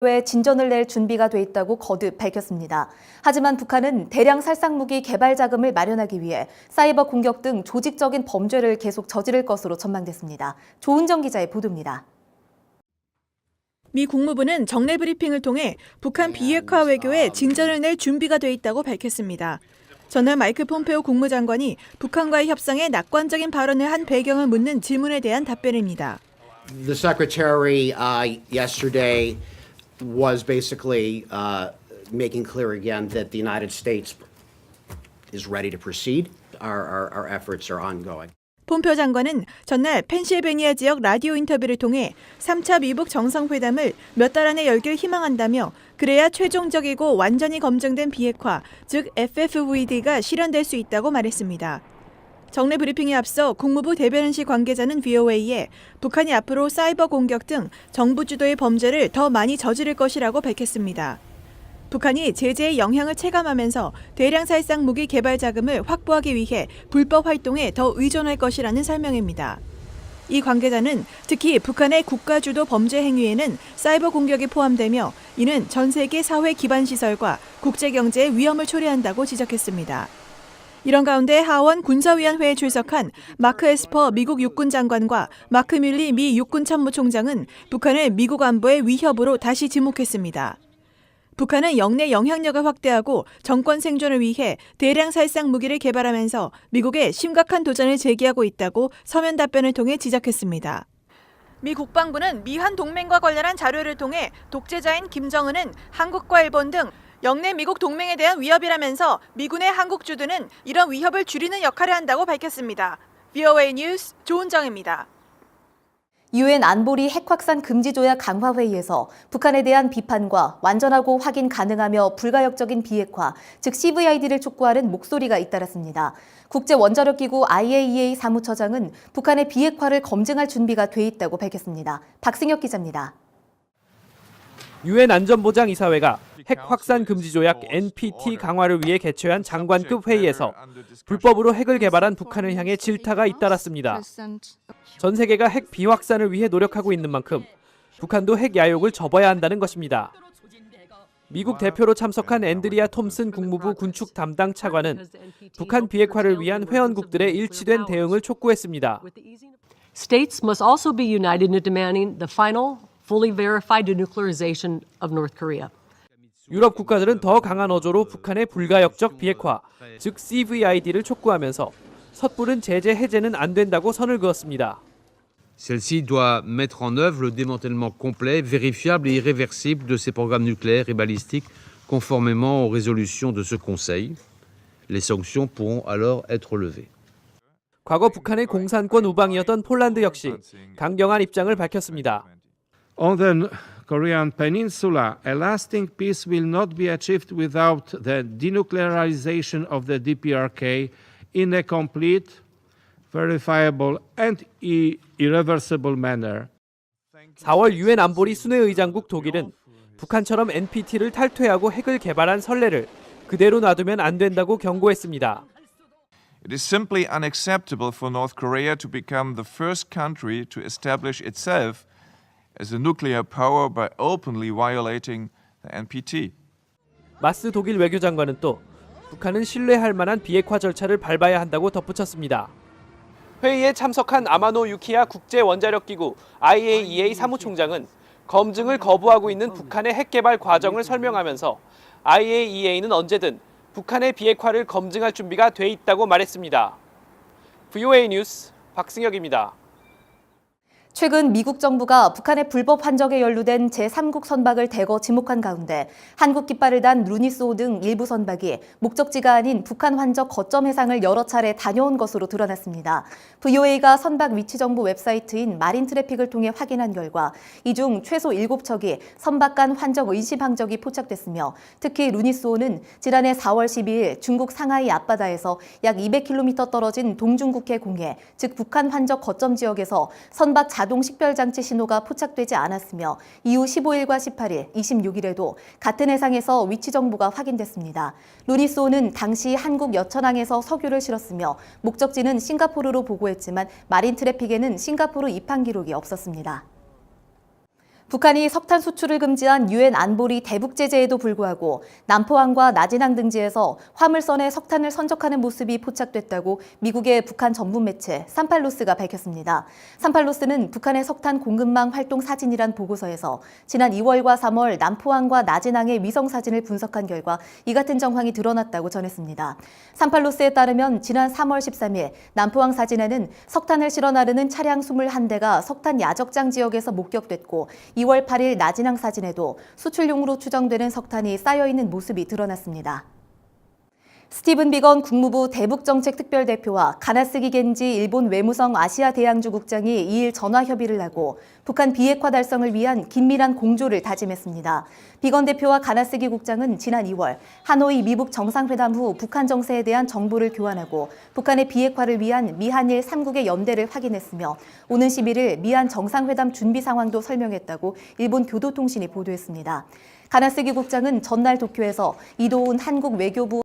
에 진전을 낼 준비가 돼 있다고 거듭 밝혔습니다. 하지만 북한은 대량 살상무기 개발 자금을 마련하기 위해 사이버 공격 등 조직적인 범죄를 계속 저지를 것으로 전망됐습니다. 조은정 기자의 보도입니다. 미 국무부는 정례 브리핑을 통해 북한 비핵화 외교에 진전을 낼 준비가 돼 있다고 밝혔습니다. 전날 마이크 폼페오 국무장관이 북한과의 협상에 낙관적인 발언을 한 배경을 묻는 질문에 대한 답변입니다. The secretary yesterday was basically making clear again that the United States is ready to proceed. Our efforts are ongoing. 폼페오 장관은 전날 펜실베니아 지역 라디오 인터뷰를 통해 3차 미북 정상회담을 몇 달 안에 열길 희망한다며 그래야 최종적이고 완전히 검증된 비핵화, 즉 FFVD가 실현될 수 있다고 말했습니다. 정례 브리핑에 앞서 국무부 대변인실 관계자는 VOA에 북한이 앞으로 사이버 공격 등 정부 주도의 범죄를 더 많이 저지를 것이라고 밝혔습니다. 북한이 제재의 영향을 체감하면서 대량 살상 무기 개발 자금을 확보하기 위해 불법 활동에 더 의존할 것이라는 설명입니다. 이 관계자는 특히 북한의 국가 주도 범죄 행위에는 사이버 공격이 포함되며 이는 전 세계 사회 기반 시설과 국제 경제에 위험을 초래한다고 지적했습니다. 이런 가운데 하원 군사위원회에 출석한 마크 에스퍼 미국 육군 장관과 마크 뮬리 미 육군 참모총장은 북한을 미국 안보의 위협으로 다시 지목했습니다. 북한은 영내 영향력을 확대하고 정권 생존을 위해 대량 살상 무기를 개발하면서 미국에 심각한 도전을 제기하고 있다고 서면 답변을 통해 지적했습니다. 미 국방부는 미한 동맹과 관련한 자료를 통해 독재자인 김정은은 한국과 일본 등 영내 미국 동맹에 대한 위협이라면서 미군의 한국 주둔은 이런 위협을 줄이는 역할을 한다고 밝혔습니다. VOA 뉴스 조은정입니다. 유엔 안보리 핵 확산 금지 조약 강화 회의에서 북한에 대한 비판과 완전하고 확인 가능하며 불가역적인 비핵화, 즉 CVID를 촉구하는 목소리가 잇따랐습니다. 국제 원자력 기구 IAEA 사무처장은 북한의 비핵화를 검증할 준비가 돼 있다고 밝혔습니다. 박승혁 기자입니다. 유엔 안전보장이사회가 핵 확산 금지 조약 NPT 강화를 위해 개최한 장관급 회의에서 불법으로 핵을 개발한 북한을 향해 질타가 잇따랐습니다. 전 세계가 핵 비확산을 위해 노력하고 있는 만큼 북한도 핵 야욕을 접어야 한다는 것입니다. 미국 대표로 참석한 앤드리아 톰슨 국무부 군축 담당 차관은 북한 비핵화를 위한 회원국들의 일치된 대응을 촉구했습니다. States must also be united in demanding the final fully verified denuclearization of North Korea. 유럽 국가들은 더 강한 어조로 북한의 불가역적 비핵화, 즉 CVID를 촉구하면서 섣부른 제재 해제는 안 된다고 선을 그었습니다. Celle-ci doit mettre en œuvre le démantèlement complet, vérifiable et irréversible de ses programmes nucléaires et balistiques, conformément aux résolutions de ce Conseil. Les sanctions pourront alors être levées. 과거 북한의 공산권 우방이었던 폴란드 역시 강경한 입장을 밝혔습니다. On the Korean Peninsula, a lasting peace will not be achieved without the denuclearization of the DPRK in a complete, verifiable and irreversible manner. 4월 유엔 안보리 순회의장국 독일은 북한처럼 NPT를 탈퇴하고 핵을 개발한 선례를 그대로 놔두면 안 된다고 경고했습니다. It is simply unacceptable for North Korea to become the first country to establish itself as a nuclear power by openly violating the NPT. 마스 독일 외교장관은 또 북한은 신뢰할 만한 비핵화 절차를 밟아야 한다고 덧붙였습니다. 회의에 참석한 아마노 유키야 국제원자력기구 IAEA 사무총장은 검증을 거부하고 있는 북한의 핵 개발 과정을 설명하면서 IAEA는 언제든 북한의 비핵화를 검증할 준비가 돼 있다고 말했습니다. VOA 뉴스 박승혁입니다. 최근 미국 정부가 북한의 불법 환적에 연루된 제3국 선박을 대거 지목한 가운데 한국 깃발을 단 루니스호 등 일부 선박이 목적지가 아닌 북한 환적 거점 해상을 여러 차례 다녀온 것으로 드러났습니다. VOA가 선박 위치 정보 웹사이트인 마린 트래픽을 통해 확인한 결과 이 중 최소 7척이 선박 간 환적 의심 항적이 포착됐으며 특히 루니스호는 지난해 4월 12일 중국 상하이 앞바다에서 약 200km 떨어진 동중국해 공해, 즉 북한 환적 거점 지역에서 선박 자동 식별장치 신호가 포착되지 않았으며 이후 15일과 18일, 26일에도 같은 해상에서 위치 정보가 확인됐습니다. 루니스호는 당시 한국 여천항에서 석유를 실었으며 목적지는 싱가포르로 보고했지만 마린 트래픽에는 싱가포르 입항 기록이 없었습니다. 북한이 석탄 수출을 금지한 유엔 안보리 대북 제재에도 불구하고 남포항과 나진항 등지에서 화물선에 석탄을 선적하는 모습이 포착됐다고 미국의 북한 전문 매체 산팔로스가 밝혔습니다. 산팔로스는 북한의 석탄 공급망 활동 사진이란 보고서에서 지난 2월과 3월 남포항과 나진항의 위성 사진을 분석한 결과 이 같은 정황이 드러났다고 전했습니다. 산팔로스에 따르면 지난 3월 13일 남포항 사진에는 석탄을 실어 나르는 차량 21대가 석탄 야적장 지역에서 목격됐고 2월 8일 나진항 사진에도 수출용으로 추정되는 석탄이 쌓여있는 모습이 드러났습니다. 스티븐 비건 국무부 대북정책특별대표와 가나스기 겐지 일본 외무성 아시아 대양주 국장이 2일 전화 협의를 하고 북한 비핵화 달성을 위한 긴밀한 공조를 다짐했습니다. 비건 대표와 가나스기 국장은 지난 2월 하노이 미북 정상회담 후 북한 정세에 대한 정보를 교환하고 북한의 비핵화를 위한 미한일 3국의 연대를 확인했으며 오는 11일 미한 정상회담 준비 상황도 설명했다고 일본 교도통신이 보도했습니다. 가나스기 국장은 전날 도쿄에서 이도훈 한국 외교부